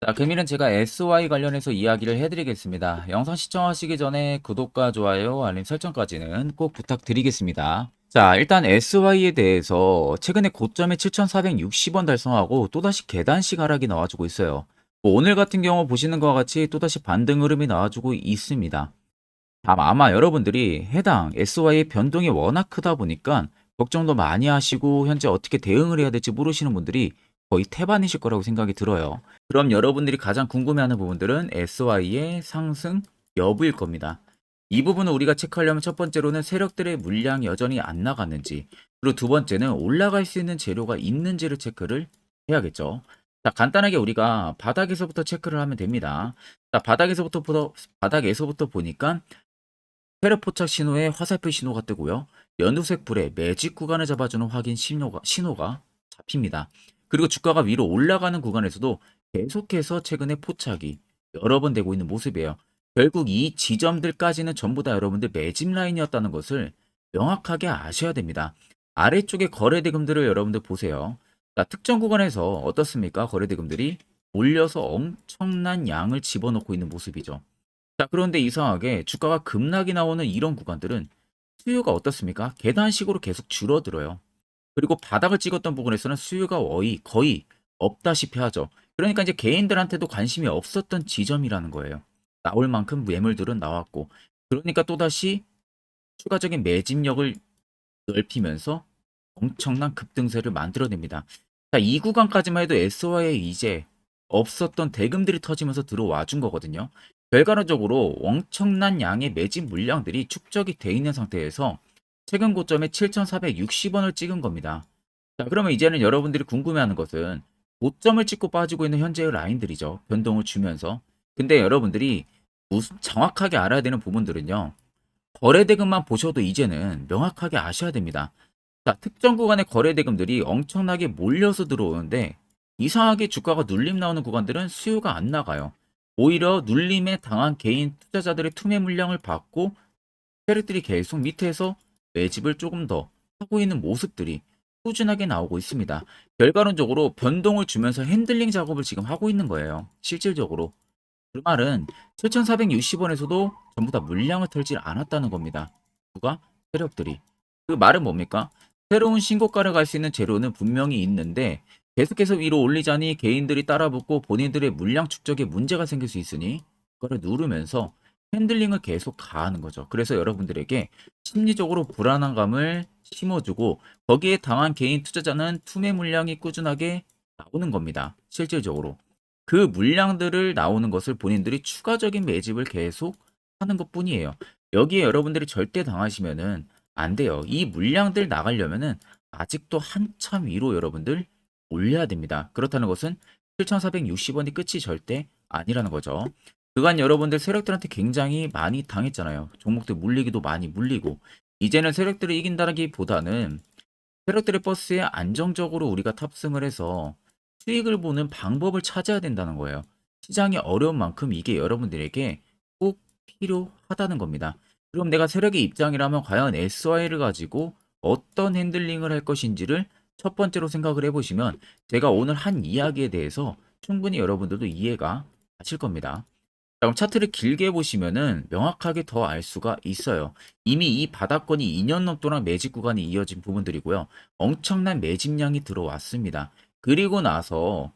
자, 금일은 제가 SY 관련해서 이야기를 해드리겠습니다. 영상 시청하시기 전에 구독과 좋아요, 알림 설정까지는 꼭 부탁드리겠습니다. 자, 일단 SY에 대해서 최근에 고점에 7,460원 달성하고 또다시 계단식 하락이 나와주고 있어요. 오늘 같은 경우 보시는 것과 같이 또다시 반등 흐름이 나와주고 있습니다. 아마 여러분들이 해당 SY의 변동이 워낙 크다 보니까 걱정도 많이 하시고 현재 어떻게 대응을 해야 될지 모르시는 분들이 거의 태반이실 거라고 생각이 들어요. 그럼 여러분들이 가장 궁금해하는 부분들은 SY의 상승 여부일 겁니다. 이 부분을 우리가 체크하려면 첫 번째로는 세력들의 물량이 여전히 안 나갔는지, 그리고 두 번째는 올라갈 수 있는 재료가 있는지를 체크를 해야겠죠. 자, 간단하게 우리가 바닥에서부터 체크를 하면 됩니다. 자, 바닥에서부터 보니까 세력 포착 신호에 화살표 신호가 뜨고요. 연두색 불에 매직 구간을 잡아주는 확인 신호가 잡힙니다. 그리고 주가가 위로 올라가는 구간에서도 계속해서 최근에 포착이 여러 번 되고 있는 모습이에요. 결국 이 지점들까지는 전부 다 여러분들 매집 라인이었다는 것을 명확하게 아셔야 됩니다. 아래쪽에 거래대금들을 여러분들 보세요. 자, 특정 구간에서 어떻습니까? 거래대금들이 올려서 엄청난 양을 집어넣고 있는 모습이죠. 자, 그런데 이상하게 주가가 급락이 나오는 이런 구간들은 수요가 어떻습니까? 계단식으로 계속 줄어들어요. 그리고 바닥을 찍었던 부분에서는 수요가 거의 없다시피 하죠. 그러니까 이제 개인들한테도 관심이 없었던 지점이라는 거예요. 나올 만큼 매물들은 나왔고, 그러니까 또다시 추가적인 매집력을 넓히면서 엄청난 급등세를 만들어냅니다. 자, 이 구간까지만 해도 SY에 이제 없었던 대금들이 터지면서 들어와 준 거거든요. 결과론적으로 엄청난 양의 매집 물량들이 축적이 돼 있는 상태에서 최근 고점에 7,460원을 찍은 겁니다. 자, 그러면 이제는 여러분들이 궁금해하는 것은 고점을 찍고 빠지고 있는 현재의 라인들이죠. 변동을 주면서. 근데 여러분들이 무슨 정확하게 알아야 되는 부분들은요. 거래대금만 보셔도 이제는 명확하게 아셔야 됩니다. 자, 특정 구간의 거래대금들이 엄청나게 몰려서 들어오는데 이상하게 주가가 눌림 나오는 구간들은 수요가 안 나가요. 오히려 눌림에 당한 개인 투자자들의 투매 물량을 받고 세력들이 계속 밑에서 매집을 조금 더 하고 있는 모습들이 꾸준하게 나오고 있습니다. 결과론적으로 변동을 주면서 핸들링 작업을 지금 하고 있는 거예요. 실질적으로. 그 말은 7,460원에서도 전부 다 물량을 털지 않았다는 겁니다. 누가? 세력들이. 그 말은 뭡니까? 새로운 신고가를 갈 수 있는 재료는 분명히 있는데 계속해서 위로 올리자니 개인들이 따라붙고 본인들의 물량 축적에 문제가 생길 수 있으니 그거를 누르면서 핸들링을 계속 가하는 거죠. 그래서 여러분들에게 심리적으로 불안한 감을 심어주고 거기에 당한 개인 투자자는 투매 물량이 꾸준하게 나오는 겁니다. 실질적으로. 그 물량들을 나오는 것을 본인들이 추가적인 매집을 계속 하는 것뿐이에요. 여기에 여러분들이 절대 당하시면은 안 돼요. 이 물량들 나가려면은 아직도 한참 위로 여러분들 올려야 됩니다. 그렇다는 것은 7,460원이 끝이 절대 아니라는 거죠. 그간 여러분들 세력들한테 굉장히 많이 당했잖아요. 종목들 물리기도 많이 물리고 이제는 세력들을 이긴다기보다는 세력들의 버스에 안정적으로 우리가 탑승을 해서 수익을 보는 방법을 찾아야 된다는 거예요. 시장이 어려운 만큼 이게 여러분들에게 꼭 필요하다는 겁니다. 그럼 내가 세력의 입장이라면 과연 SY를 가지고 어떤 핸들링을 할 것인지를 첫 번째로 생각을 해보시면 제가 오늘 한 이야기에 대해서 충분히 여러분들도 이해가 가실 겁니다. 자, 그럼 차트를 길게 보시면은 명확하게 더 알 수가 있어요. 이미 이 바닥권이 2년 넘도록 매집 구간이 이어진 부분들이고요. 엄청난 매집량이 들어왔습니다. 그리고 나서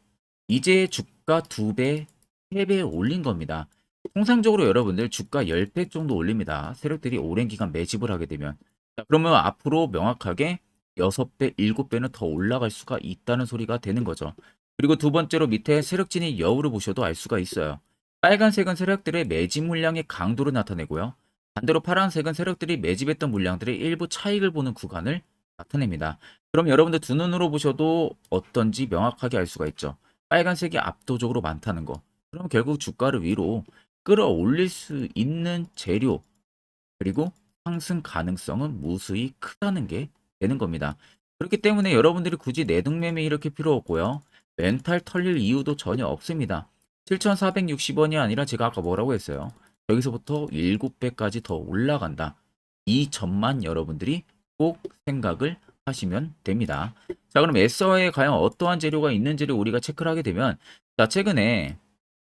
이제 주가 2배, 3배 올린 겁니다. 통상적으로 여러분들 주가 10배 정도 올립니다. 세력들이 오랜 기간 매집을 하게 되면. 자, 그러면 앞으로 명확하게 6배, 7배는 더 올라갈 수가 있다는 소리가 되는 거죠. 그리고 두 번째로 밑에 세력진이 여우를 보셔도 알 수가 있어요. 빨간색은 세력들의 매집 물량의 강도를 나타내고요. 반대로 파란색은 세력들이 매집했던 물량들의 일부 차익을 보는 구간을 나타냅니다. 그럼 여러분들 두 눈으로 보셔도 어떤지 명확하게 알 수가 있죠. 빨간색이 압도적으로 많다는 거. 그럼 결국 주가를 위로 끌어올릴 수 있는 재료 그리고 상승 가능성은 무수히 크다는 게 되는 겁니다. 그렇기 때문에 여러분들이 굳이 내동매매 이렇게 필요 없고요. 멘탈 털릴 이유도 전혀 없습니다. 7,460원이 아니라 제가 아까 뭐라고 했어요? 여기서부터 7배까지 더 올라간다. 이 점만 여러분들이 꼭 생각을 하시면 됩니다. 자, 그럼 SO에 과연 어떠한 재료가 있는지를 우리가 체크를 하게 되면 자, 최근에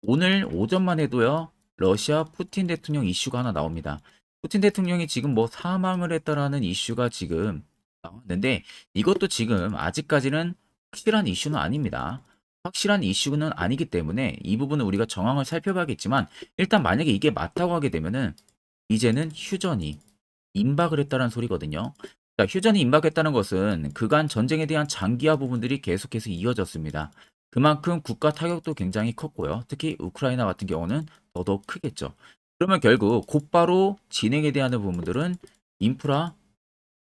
오늘 오전만 해도요, 러시아 푸틴 대통령 이슈가 하나 나옵니다. 푸틴 대통령이 지금 뭐 사망을 했다라는 이슈가 지금 나왔는데, 이것도 지금 아직까지는 확실한 이슈는 아닙니다. 확실한 이슈는 아니기 때문에 이 부분은 우리가 정황을 살펴봐야겠지만, 일단 만약에 이게 맞다고 하게 되면은 이제는 휴전이 임박을 했다는 소리거든요. 자, 휴전이 임박했다는 것은 그간 전쟁에 대한 장기화 부분들이 계속해서 이어졌습니다. 그만큼 국가 타격도 굉장히 컸고요. 특히 우크라이나 같은 경우는 더더욱 크겠죠. 그러면 결국 곧바로 진행에 대한 부분들은 인프라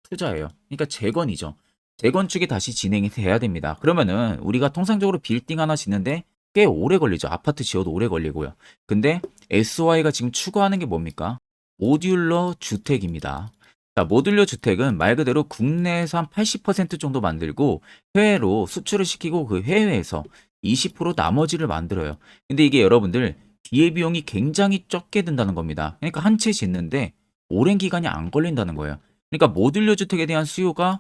투자예요. 그러니까 재건이죠. 재건축이 다시 진행이 돼야 됩니다. 그러면은 우리가 통상적으로 빌딩 하나 짓는데 꽤 오래 걸리죠. 아파트 지어도 오래 걸리고요. 근데 SY가 지금 추구하는 게 뭡니까? 모듈러 주택입니다. 자, 모듈러 주택은 말 그대로 국내에서 한 80% 정도 만들고 해외로 수출을 시키고 그 해외에서 20% 나머지를 만들어요. 근데 이게 여러분들 기회비용이 굉장히 적게 든다는 겁니다. 그러니까 한 채 짓는데 오랜 기간이 안 걸린다는 거예요. 그러니까 모듈러 주택에 대한 수요가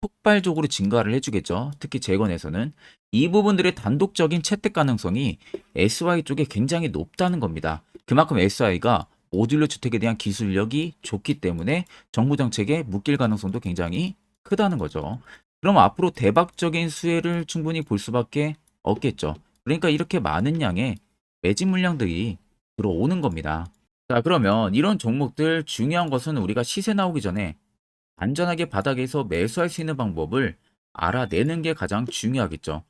폭발적으로 증가를 해주겠죠. 특히 재건에서는 이 부분들의 단독적인 채택 가능성이 SY 쪽에 굉장히 높다는 겁니다. 그만큼 SY가 모듈러 주택에 대한 기술력이 좋기 때문에 정부 정책에 묶일 가능성도 굉장히 크다는 거죠. 그럼 앞으로 대박적인 수혜를 충분히 볼 수밖에 없겠죠. 그러니까 이렇게 많은 양의 매집 물량들이 들어오는 겁니다. 자, 그러면 이런 종목들 중요한 것은 우리가 시세 나오기 전에 안전하게 바닥에서 매수할 수 있는 방법을 알아내는 게 가장 중요하겠죠.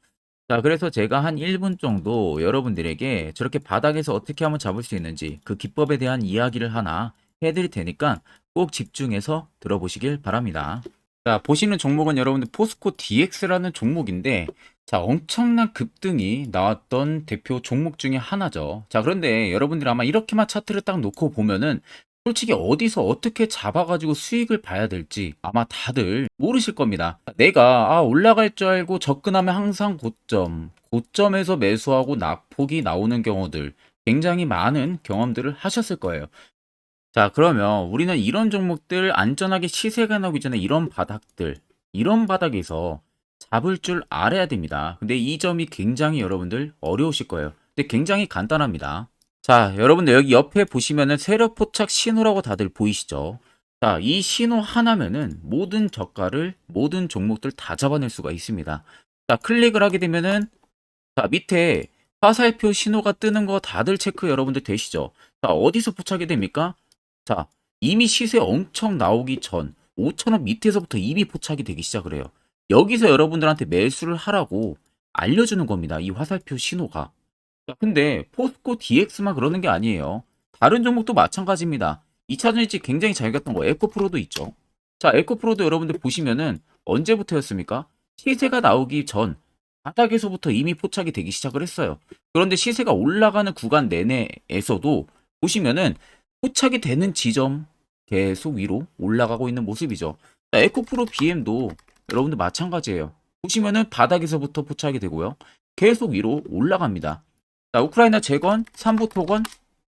자, 그래서 제가 한 1분 정도 여러분들에게 저렇게 바닥에서 어떻게 하면 잡을 수 있는지 그 기법에 대한 이야기를 하나 해드릴 테니까 꼭 집중해서 들어보시길 바랍니다. 자, 보시는 종목은 여러분들 포스코 DX라는 종목인데, 자, 엄청난 급등이 나왔던 대표 종목 중에 하나죠. 자, 그런데 여러분들이 아마 이렇게만 차트를 딱 놓고 보면은 솔직히 어디서 어떻게 잡아가지고 수익을 봐야 될지 아마 다들 모르실 겁니다. 내가 올라갈 줄 알고 접근하면 항상 고점에서 매수하고 낙폭이 나오는 경우들 굉장히 많은 경험들을 하셨을 거예요. 자, 그러면 우리는 이런 종목들 안전하게 시세가 나오기 전에 이런 바닥에서 잡을 줄 알아야 됩니다. 근데 이 점이 굉장히 여러분들 어려우실 거예요. 근데 굉장히 간단합니다. 자, 여러분들 여기 옆에 보시면은 세력 포착 신호라고 다들 보이시죠? 자, 이 신호 하나면은 모든 저가를, 모든 종목들 다 잡아낼 수가 있습니다. 자, 클릭을 하게 되면은 자, 밑에 화살표 신호가 뜨는 거 다들 체크 여러분들 되시죠? 자, 어디서 포착이 됩니까? 자, 이미 시세 엄청 나오기 전 5,000원 밑에서부터 이미 포착이 되기 시작을 해요. 여기서 여러분들한테 매수를 하라고 알려주는 겁니다. 이 화살표 신호가. 자, 근데 포스코 DX만 그러는 게 아니에요. 다른 종목도 마찬가지입니다. 2차전 일지 굉장히 잘 갔던 거 에코프로도 있죠. 자, 에코프로도 여러분들 보시면은 언제부터였습니까? 시세가 나오기 전 바닥에서부터 이미 포착이 되기 시작을 했어요. 그런데 시세가 올라가는 구간 내내에서도 보시면은 포착이 되는 지점 계속 위로 올라가고 있는 모습이죠. 자, 에코프로 BM도 여러분들 마찬가지예요. 보시면은 바닥에서부터 포착이 되고요. 계속 위로 올라갑니다. 자, 우크라이나 재건, 삼부 토건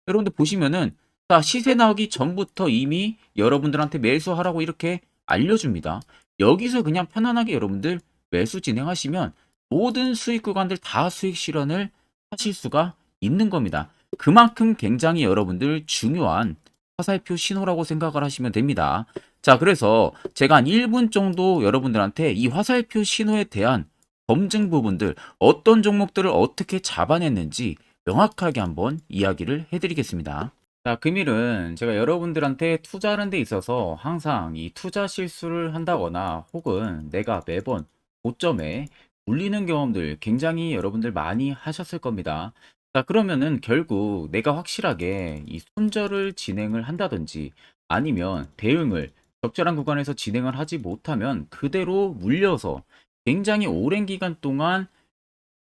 여러분들 보시면은 자, 시세 나오기 전부터 이미 여러분들한테 매수하라고 이렇게 알려줍니다. 여기서 그냥 편안하게 여러분들 매수 진행하시면 모든 수익 구간들 다 수익 실현을 하실 수가 있는 겁니다. 그만큼 굉장히 여러분들 중요한 화살표 신호라고 생각을 하시면 됩니다. 자, 그래서 제가 한 1분 정도 여러분들한테 이 화살표 신호에 대한 검증 부분들, 어떤 종목들을 어떻게 잡아냈는지 명확하게 한번 이야기를 해드리겠습니다. 자, 금일은 제가 여러분들한테 투자하는 데 있어서 항상 이 투자 실수를 한다거나 혹은 내가 매번 고점에 물리는 경험들 굉장히 여러분들 많이 하셨을 겁니다. 자, 그러면은 결국 내가 확실하게 이 손절을 진행을 한다든지 아니면 대응을 적절한 구간에서 진행을 하지 못하면 그대로 물려서 굉장히 오랜 기간 동안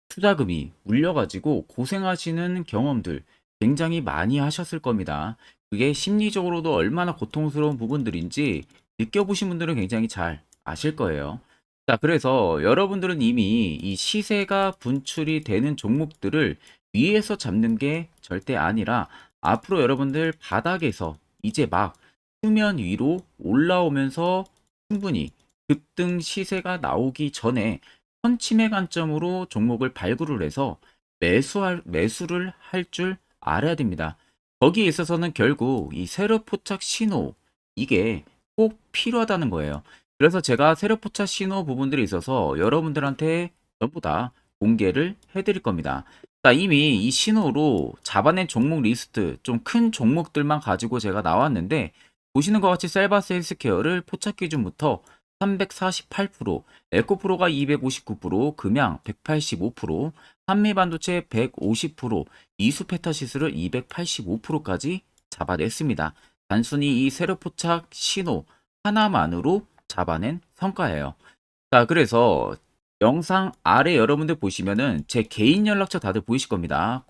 투자금이 물려가지고 고생하시는 경험들 굉장히 많이 하셨을 겁니다. 그게 심리적으로도 얼마나 고통스러운 부분들인지 느껴보신 분들은 굉장히 잘 아실 거예요. 자, 그래서 여러분들은 이미 이 시세가 분출이 되는 종목들을 위에서 잡는 게 절대 아니라 앞으로 여러분들 바닥에서 이제 막 수면 위로 올라오면서 충분히 급등 시세가 나오기 전에 선침의 관점으로 종목을 발굴을 해서 매수를 할 줄 알아야 됩니다. 거기에 있어서는 결국 이 세력 포착 신호 이게 꼭 필요하다는 거예요. 그래서 제가 세력 포착 신호 부분들이 있어서 여러분들한테 전부 다 공개를 해드릴 겁니다. 자, 이미 이 신호로 잡아낸 종목 리스트 좀 큰 종목들만 가지고 제가 나왔는데 보시는 것 같이 셀바스 헬스케어를 포착 기준부터 348%, 에코프로가 259%, 금양 185%, 한미반도체 150%, 이수페타시스를 285%까지 잡아냈습니다. 단순히 이 세력 포착 신호 하나만으로 잡아낸 성과예요. 자, 그래서 영상 아래 여러분들 보시면은 제 개인 연락처 다들 보이실 겁니다.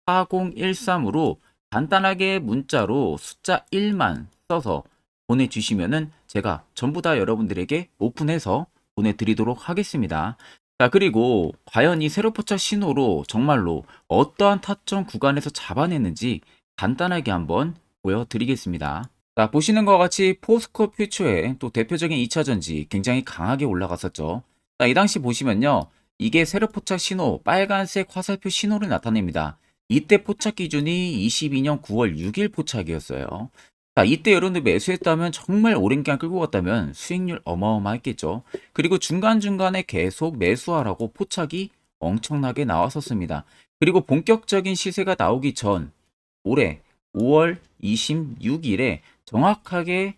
010-8013-4013으로 간단하게 문자로 숫자 1만 써서 보내주시면은 제가 전부 다 여러분들에게 오픈해서 보내드리도록 하겠습니다. 자, 그리고 과연 이 세로 포착 신호로 정말로 어떠한 타점 구간에서 잡아냈는지 간단하게 한번 보여드리겠습니다. 자, 보시는 것과 같이 포스코 퓨처의 또 대표적인 2차전지 굉장히 강하게 올라갔었죠. 자, 이 당시 보시면요. 이게 세력 포착 신호, 빨간색 화살표 신호를 나타냅니다. 이때 포착 기준이 22년 9월 6일 포착이었어요. 자, 이때 여러분들 매수했다면 정말 오랜 기간 끌고 갔다면 수익률 어마어마했겠죠. 그리고 중간중간에 계속 매수하라고 포착이 엄청나게 나왔었습니다. 그리고 본격적인 시세가 나오기 전 올해 5월 26일에 정확하게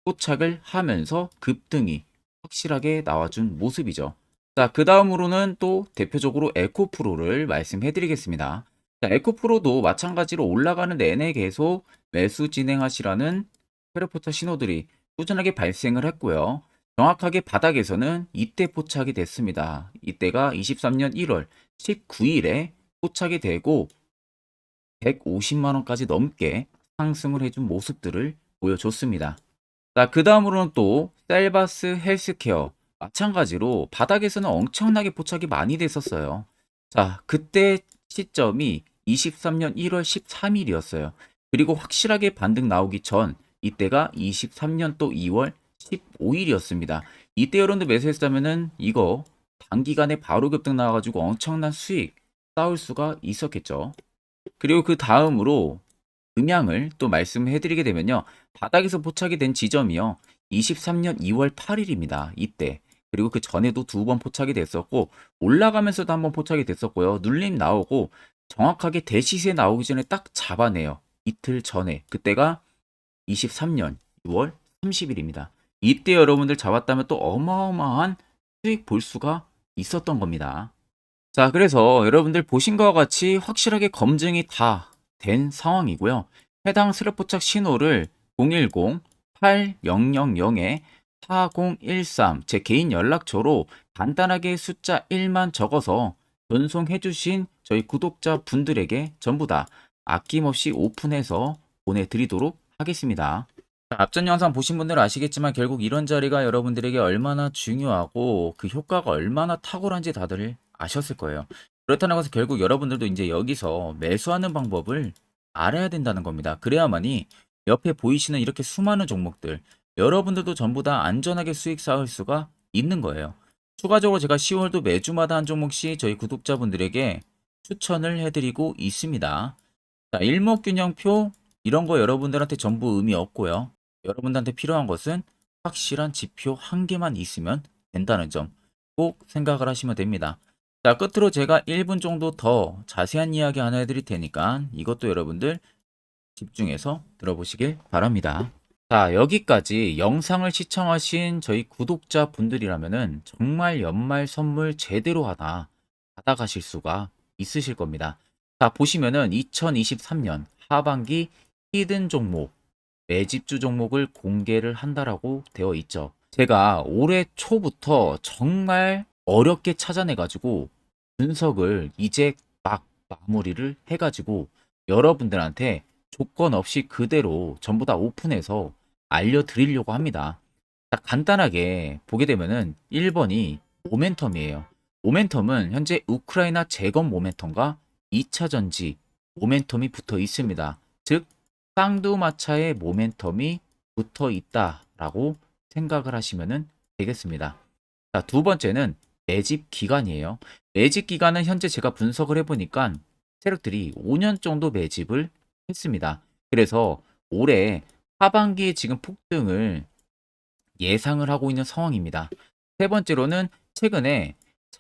포착을 하면서 급등이 확실하게 나와준 모습이죠. 자, 그 다음으로는 또 대표적으로 에코프로를 말씀해 드리겠습니다. 자, 에코프로도 마찬가지로 올라가는 내내 계속 매수 진행하시라는 페르포터 신호들이 꾸준하게 발생을 했고요. 정확하게 바닥에서는 이때 포착이 됐습니다. 이때가 23년 1월 19일에 포착이 되고 150만원까지 넘게 상승을 해준 모습들을 보여줬습니다. 자, 그 다음으로는 또 셀바스 헬스케어 마찬가지로 바닥에서는 엄청나게 포착이 많이 됐었어요. 자, 그때 시점이 23년 1월 13일이었어요. 그리고 확실하게 반등 나오기 전 이때가 23년 또 2월 15일이었습니다. 이때 여러분들 매수했다면은 이거 단기간에 바로 급등 나와가지고 엄청난 수익 쌓을 수가 있었겠죠. 그리고 그 다음으로 음향을 또 말씀해 드리게 되면요. 바닥에서 포착이 된 지점이요. 23년 2월 8일입니다. 이때. 그리고 그 전에도 두 번 포착이 됐었고 올라가면서도 한번 포착이 됐었고요. 눌림 나오고 정확하게 대시세 나오기 전에 딱 잡아내요. 이틀 전에. 그때가 23년 6월 30일입니다. 이때 여러분들 잡았다면 또 어마어마한 수익 볼 수가 있었던 겁니다. 자, 그래서 여러분들 보신 것과 같이 확실하게 검증이 다 된 상황이고요. 해당 스랩 포착 신호를 010-8000-4013 제 개인 연락처로 간단하게 숫자 1만 적어서 전송해 주신 저희 구독자 분들에게 전부 다 아낌없이 오픈해서 보내드리도록 하겠습니다. 자, 앞전 영상 보신 분들은 아시겠지만 결국 이런 자리가 여러분들에게 얼마나 중요하고 그 효과가 얼마나 탁월한지 다들 아셨을 거예요. 그렇다는 것은 결국 여러분들도 이제 여기서 매수하는 방법을 알아야 된다는 겁니다. 그래야만이 옆에 보이시는 이렇게 수많은 종목들 여러분들도 전부 다 안전하게 수익 쌓을 수가 있는 거예요. 추가적으로 제가 10월도 매주마다 한 종목씩 저희 구독자분들에게 추천을 해드리고 있습니다. 자, 일목균형표 이런 거 여러분들한테 전부 의미 없고요. 여러분들한테 필요한 것은 확실한 지표 한 개만 있으면 된다는 점 꼭 생각을 하시면 됩니다. 자, 끝으로 제가 1분 정도 더 자세한 이야기 하나 해드릴 테니까 이것도 여러분들 집중해서 들어보시길 바랍니다. 자, 여기까지 영상을 시청하신 저희 구독자 분들이라면은 정말 연말 선물 제대로 하나 받아가실 수가 있으실 겁니다. 자, 보시면은 2023년 하반기 히든 종목, 매집주 종목을 공개를 한다라고 되어 있죠. 제가 올해 초부터 정말 어렵게 찾아내가지고 분석을 이제 막 마무리를 해가지고 여러분들한테 조건 없이 그대로 전부 다 오픈해서 알려드리려고 합니다. 자, 간단하게 보게 되면은 1번이 모멘텀이에요. 모멘텀은 현재 우크라이나 재건 모멘텀과 2차 전지 모멘텀이 붙어 있습니다. 즉 쌍두마차의 모멘텀이 붙어 있다라고 생각을 하시면 되겠습니다. 자, 두 번째는 매집 기간이에요. 매집 기간은 현재 제가 분석을 해보니까 세력들이 5년 정도 매집을 했습니다. 그래서 올해 하반기에 지금 폭등을 예상을 하고 있는 상황입니다. 세 번째로는 최근에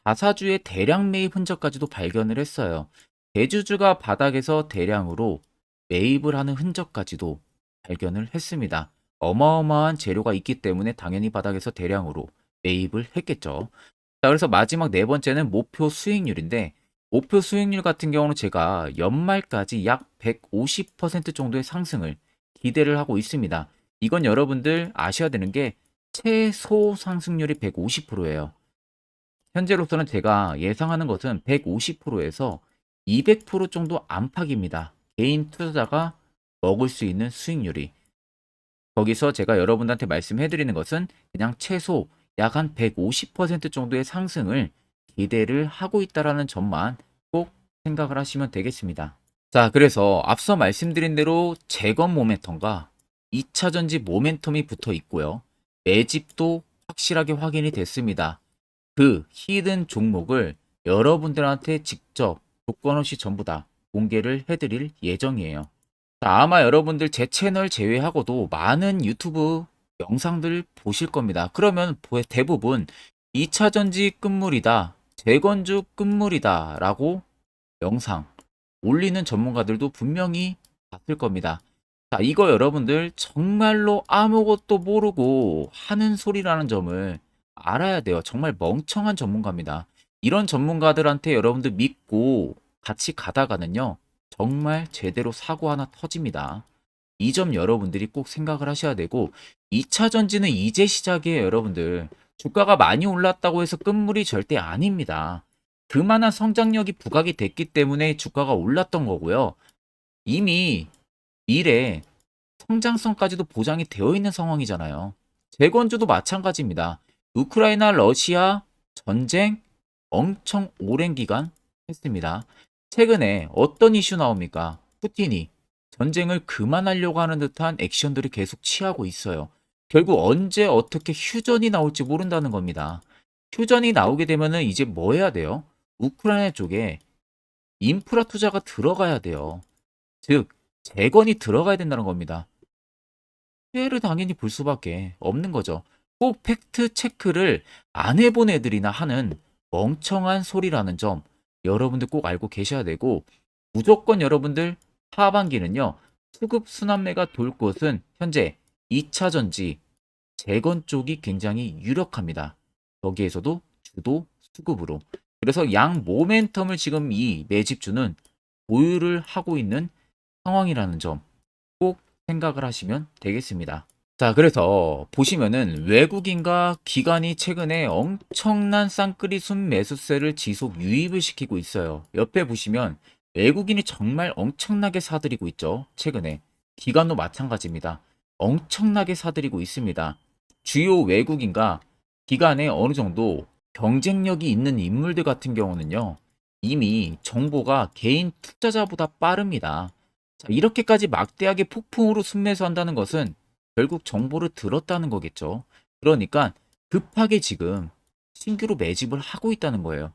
자사주의 대량 매입 흔적까지도 발견을 했어요. 대주주가 바닥에서 대량으로 매입을 하는 흔적까지도 발견을 했습니다. 어마어마한 재료가 있기 때문에 당연히 바닥에서 대량으로 매입을 했겠죠. 자, 그래서 마지막 네 번째는 목표 수익률인데, 목표 수익률 같은 경우는 제가 연말까지 약 150% 정도의 상승을 기대를 하고 있습니다. 이건 여러분들 아셔야 되는 게 최소 상승률이 150%예요. 현재로서는 제가 예상하는 것은 150%에서 200% 정도 안팎입니다. 개인 투자자가 먹을 수 있는 수익률이. 거기서 제가 여러분들한테 말씀해 드리는 것은 그냥 최소 약 한 150% 정도의 상승을 기대를 하고 있다라는 점만 꼭 생각을 하시면 되겠습니다. 자, 그래서 앞서 말씀드린 대로 재건 모멘텀과 2차 전지 모멘텀이 붙어 있고요. 매집도 확실하게 확인이 됐습니다. 그 히든 종목을 여러분들한테 직접 조건 없이 전부 다 공개를 해드릴 예정이에요. 자, 아마 여러분들 제 채널 제외하고도 많은 유튜브 영상들 보실 겁니다. 그러면 대부분 2차 전지 끝물이다, 재건주 끝물이다 라고 영상 올리는 전문가들도 분명히 봤을 겁니다. 자, 이거 여러분들 정말로 아무것도 모르고 하는 소리라는 점을 알아야 돼요. 정말 멍청한 전문가입니다. 이런 전문가들한테 여러분들 믿고 같이 가다가는요, 정말 제대로 사고 하나 터집니다. 이 점 여러분들이 꼭 생각을 하셔야 되고, 2차 전지는 이제 시작이에요, 여러분들. 주가가 많이 올랐다고 해서 끝물이 절대 아닙니다. 그만한 성장력이 부각이 됐기 때문에 주가가 올랐던 거고요. 이미 미래 성장성까지도 보장이 되어 있는 상황이잖아요. 재건주도 마찬가지입니다. 우크라이나 러시아 전쟁 엄청 오랜 기간 했습니다. 최근에 어떤 이슈 나옵니까? 푸틴이 전쟁을 그만하려고 하는 듯한 액션들을 계속 취하고 있어요. 결국 언제 어떻게 휴전이 나올지 모른다는 겁니다. 휴전이 나오게 되면은 이제 뭐 해야 돼요? 우크라이나 쪽에 인프라 투자가 들어가야 돼요. 즉, 재건이 들어가야 된다는 겁니다. 피해를 당연히 볼 수밖에 없는 거죠. 꼭 팩트 체크를 안 해본 애들이나 하는 멍청한 소리라는 점 여러분들 꼭 알고 계셔야 되고, 무조건 여러분들 하반기는요, 수급 순환매가 돌 곳은 현재 2차 전지 재건 쪽이 굉장히 유력합니다. 거기에서도 주도 수급으로. 그래서 양 모멘텀을 지금 이 매집주는 보유를 하고 있는 상황이라는 점 꼭 생각을 하시면 되겠습니다. 자, 그래서 보시면은 외국인과 기관이 최근에 엄청난 쌍끌이 순매수세를 지속 유입을 시키고 있어요. 옆에 보시면 외국인이 정말 엄청나게 사들이고 있죠. 최근에. 기관도 마찬가지입니다. 엄청나게 사들이고 있습니다. 주요 외국인과 기관에 어느 정도 경쟁력이 있는 인물들 같은 경우는요, 이미 정보가 개인 투자자보다 빠릅니다. 자, 이렇게까지 막대하게 폭풍으로 순매수한다는 것은 결국 정보를 들었다는 거겠죠. 그러니까 급하게 지금 신규로 매집을 하고 있다는 거예요.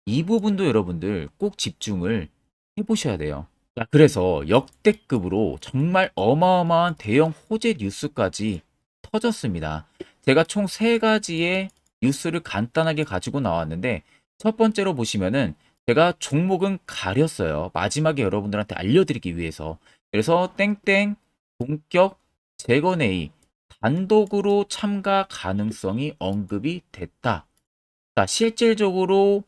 이 부분도 여러분들 꼭 집중을 해보셔야 돼요. 자, 그래서 역대급으로 정말 어마어마한 대형 호재 뉴스까지 터졌습니다. 제가 총 세 가지의 뉴스를 간단하게 가지고 나왔는데, 첫 번째로 보시면은 제가 종목은 가렸어요. 마지막에 여러분들한테 알려드리기 위해서. 그래서 땡땡 본격 재건회의 단독으로 참가 가능성이 언급이 됐다. 자, 실질적으로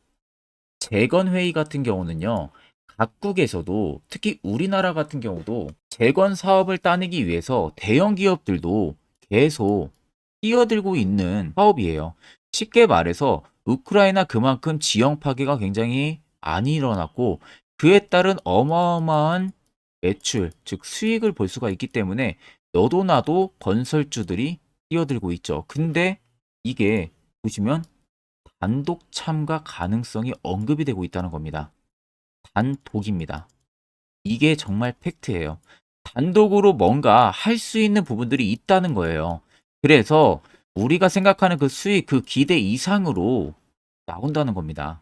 재건회의 같은 경우는요, 각국에서도 특히 우리나라 같은 경우도 재건 사업을 따내기 위해서 대형 기업들도 계속 뛰어들고 있는 사업이에요. 쉽게 말해서 우크라이나 그만큼 지형 파괴가 굉장히 많이 일어났고, 그에 따른 어마어마한 매출, 즉 수익을 볼 수가 있기 때문에 너도 나도 건설주들이 뛰어들고 있죠. 근데 이게 보시면 단독 참가 가능성이 언급이 되고 있다는 겁니다. 단독입니다. 이게 정말 팩트예요. 단독으로 뭔가 할 수 있는 부분들이 있다는 거예요. 그래서 우리가 생각하는 그 수익, 그 기대 이상으로 나온다는 겁니다.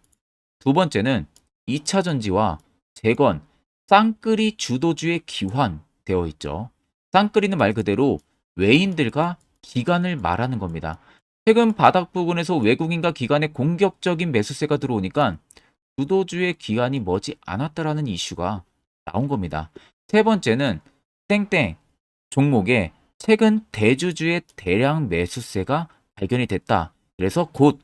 두 번째는 2차 전지와 재건, 쌍끌이 주도주의 기환 되어 있죠. 쌍끌이는 말 그대로 외인들과 기관을 말하는 겁니다. 최근 바닥 부근에서 외국인과 기관의 공격적인 매수세가 들어오니까 주도주의 기관이 머지 않았다라는 이슈가 나온 겁니다. 세 번째는 땡땡 종목에 최근 대주주의 대량 매수세가 발견이 됐다. 그래서 곧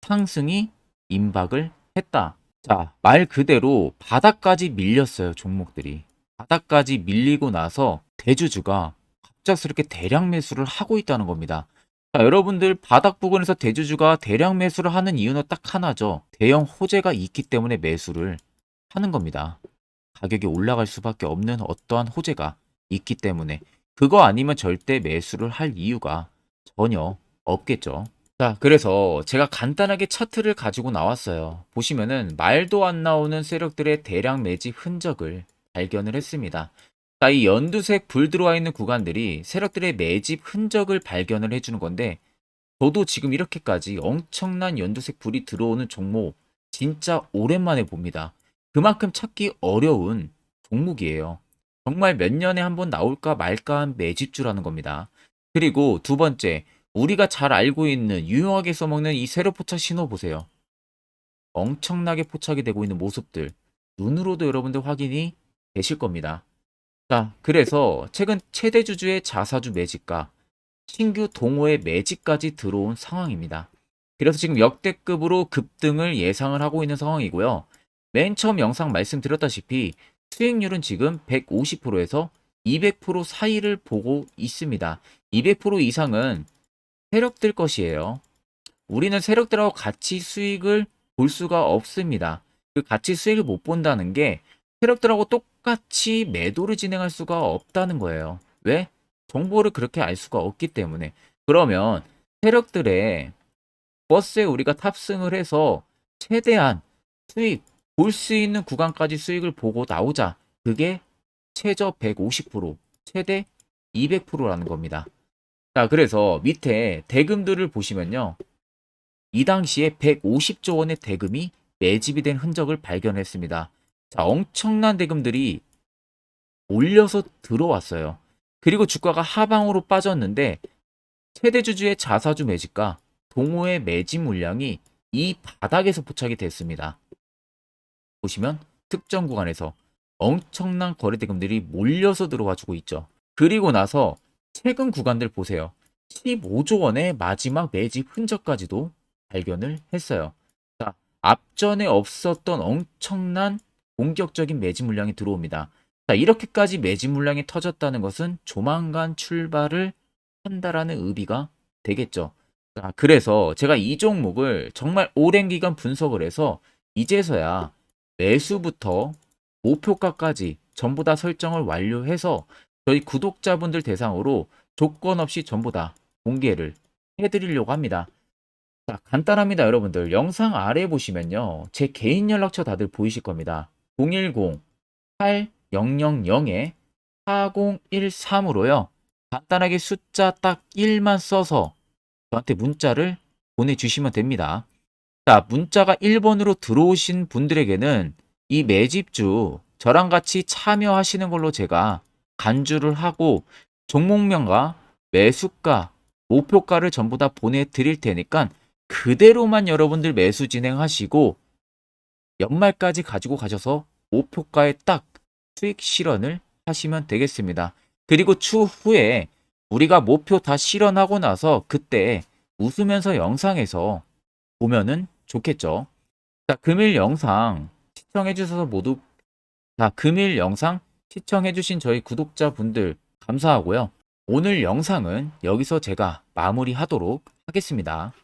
상승이 임박을 했다. 자, 말 그대로 바닥까지 밀렸어요, 종목들이. 바닥까지 밀리고 나서 대주주가 갑작스럽게 대량 매수를 하고 있다는 겁니다. 자, 여러분들 바닥 부근에서 대주주가 대량 매수를 하는 이유는 딱 하나죠. 대형 호재가 있기 때문에 매수를 하는 겁니다. 가격이 올라갈 수밖에 없는 어떠한 호재가 있기 때문에 그거 아니면 절대 매수를 할 이유가 전혀 없겠죠. 자, 그래서 제가 간단하게 차트를 가지고 나왔어요. 보시면은 말도 안 나오는 세력들의 대량 매집 흔적을 발견을 했습니다. 자, 이 연두색 불 들어와 있는 구간들이 세력들의 매집 흔적을 발견을 해주는 건데, 저도 지금 이렇게까지 엄청난 연두색 불이 들어오는 종목 진짜 오랜만에 봅니다. 그만큼 찾기 어려운 종목이에요. 정말 몇 년에 한 번 나올까 말까 한 매집주라는 겁니다. 그리고 두 번째, 우리가 잘 알고 있는 유용하게 써먹는 이 세로 포착 신호 보세요. 엄청나게 포착이 되고 있는 모습들 눈으로도 여러분들 확인이 되실 겁니다. 자, 그래서 최근 최대 주주의 자사주 매집과 신규 동호회 매집까지 들어온 상황입니다. 그래서 지금 역대급으로 급등을 예상을 하고 있는 상황이고요. 맨 처음 영상 말씀드렸다시피 수익률은 지금 150%에서 200% 사이를 보고 있습니다. 200% 이상은 세력들 것이에요. 우리는 세력들하고 같이 수익을 볼 수가 없습니다. 그 같이 수익을 못 본다는 게 세력들하고 똑같이 매도를 진행할 수가 없다는 거예요. 왜? 정보를 그렇게 알 수가 없기 때문에. 그러면 세력들의 버스에 우리가 탑승을 해서 최대한 수익 볼 수 있는 구간까지 수익을 보고 나오자. 그게 최저 150%, 최대 200%라는 겁니다. 자, 그래서 밑에 대금들을 보시면요. 이 당시에 150조 원의 대금이 매집이 된 흔적을 발견했습니다. 자, 엄청난 대금들이 올려서 들어왔어요. 그리고 주가가 하방으로 빠졌는데 최대 주주의 자사주 매집과 동호회 매집 물량이 이 바닥에서 포착이 됐습니다. 보시면 특정 구간에서 엄청난 거래 대금들이 몰려서 들어와 주고 있죠. 그리고 나서 최근 구간들 보세요. 15조 원의 마지막 매집 흔적까지도 발견을 했어요. 자, 앞전에 없었던 엄청난 공격적인 매집 물량이 들어옵니다. 자, 이렇게까지 매집 물량이 터졌다는 것은 조만간 출발을 한다라는 의미가 되겠죠. 자, 그래서 제가 이 종목을 정말 오랜 기간 분석을 해서 이제서야 매수부터 목표가까지 전부 다 설정을 완료해서 저희 구독자분들 대상으로 조건 없이 전부 다 공개를 해드리려고 합니다. 자, 간단합니다, 여러분들. 영상 아래 보시면요. 제 개인 연락처 다들 보이실 겁니다. 010-8013-4013으로요. 간단하게 숫자 딱 1만 써서 저한테 문자를 보내주시면 됩니다. 자, 문자가 1번으로 들어오신 분들에게는 이 매집주 저랑 같이 참여하시는 걸로 제가 간주를 하고 종목명과 매수가, 목표가를 전부 다 보내드릴 테니까 그대로만 여러분들 매수 진행하시고 연말까지 가지고 가셔서 목표가에 딱 수익 실현을 하시면 되겠습니다. 그리고 추후에 우리가 목표 다 실현하고 나서 그때 웃으면서 영상에서 보면은 좋겠죠. 자, 금일 영상 시청해 주셔서 모두 금일 영상 시청해 주신 저희 구독자분들 감사하고요. 오늘 영상은 여기서 제가 마무리하도록 하겠습니다.